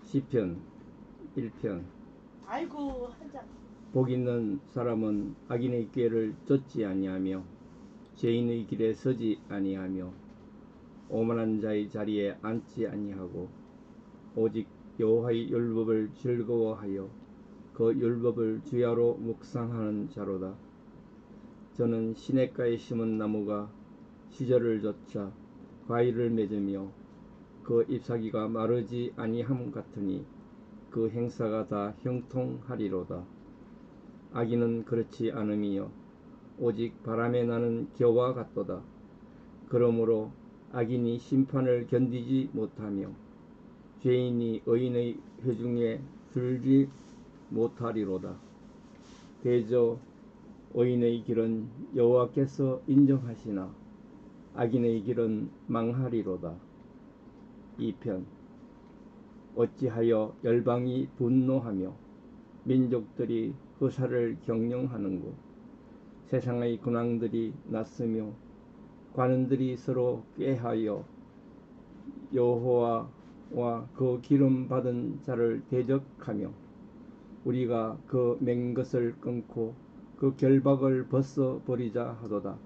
시편 1편. 아이고 한장. 복 있는 사람은 악인의 꾀를 쫓지 아니하며 죄인의 길에 서지 아니하며 오만한 자의 자리에 앉지 아니하고 오직 여호와의 율법을 즐거워하여 그 율법을 주야로 묵상하는 자로다. 저는 시냇가에 심은 나무가 시절을 좇아 과일을 맺으며 그 잎사귀가 마르지 아니함 같으니 그 행사가 다 형통하리로다. 악인은 그렇지 않음이요 오직 바람에 나는 겨와 같도다. 그러므로 악인이 심판을 견디지 못하며 죄인이 의인의 회중에 들지 못하리로다. 대저 의인의 길은 여호와께서 인정하시나 악인의 길은 망하리로다. 2편. 어찌하여 열방이 분노하며 민족들이 허사를 경영하는고. 세상의 군왕들이 났으며 관원들이 서로 꾀하여 여호와와 그 기름 받은 자를 대적하며 우리가 그 맹것을 끊고 그 결박을 벗어 버리자 하도다.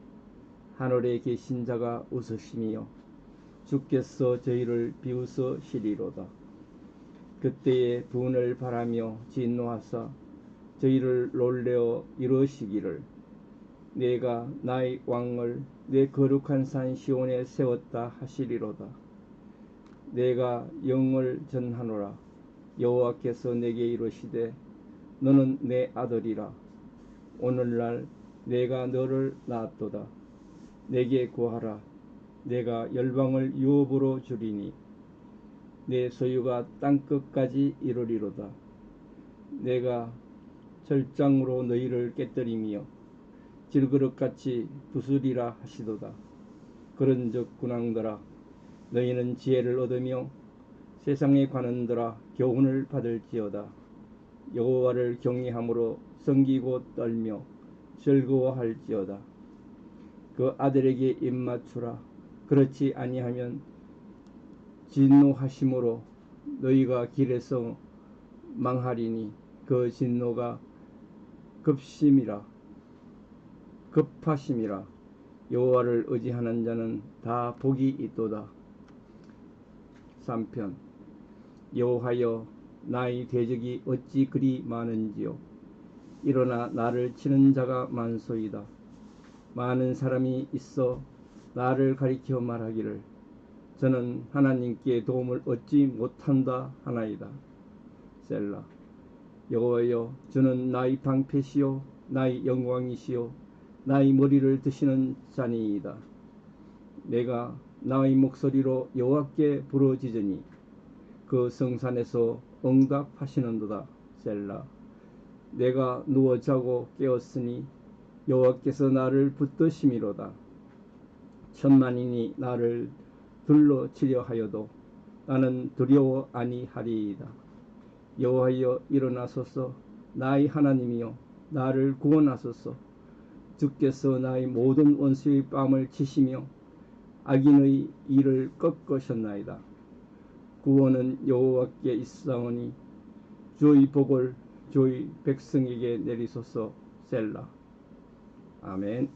하늘에 계신 자가 웃으시며 주께서 저희를 비웃으시리로다. 그때에 분을 바라며 진노하사 저희를 놀래어 이르시기를 내가 나의 왕을 내 거룩한 산 시온에 세웠다 하시리로다. 내가 영을 전하노라. 여호와께서 내게 이르시되 너는 내 아들이라. 오늘날 내가 너를 낳았도다. 내게 구하라. 내가 열방을 유업으로 주리니 내 소유가 땅끝까지 이르리로다. 내가 절장으로 너희를 깨뜨리며 질그릇같이 부수리라 하시도다. 그런즉 군왕들아 너희는 지혜를 얻으며 세상의 관원들아 교훈을 받을지어다. 여호와를 경외함으로 섬기고 떨며 즐거워할지어다. 그 아들에게 입맞추라. 그렇지 아니하면 진노하심으로 너희가 길에서 망하리니 그 진노가 급하심이라. 여호와를 의지하는 자는 다 복이 있도다. 3편. 여호와여 나의 대적이 어찌 그리 많은지요. 일어나 나를 치는 자가 많소이다. 많은 사람이 있어 나를 가리켜 말하기를 저는 하나님께 도움을 얻지 못한다 하나이다. 셀라. 여호와여 주는 나의 방패시요 나의 영광이시요 나의 머리를 드시는 자니이다. 내가 나의 목소리로 여호와께 부르짖으니 그 성산에서 응답하시는도다. 셀라. 내가 누워 자고 깨었으니 여호와께서 나를 붙드심이로다. 천만인이 나를 둘러치려 하여도 나는 두려워 아니하리이다. 여호와여 일어나소서. 나의 하나님이여 나를 구원하소서. 주께서 나의 모든 원수의 뺨을 치시며 악인의 일을 꺾으셨나이다. 구원은 여호와께 있사오니 주의 복을 주의 백성에게 내리소서. 셀라. 아멘.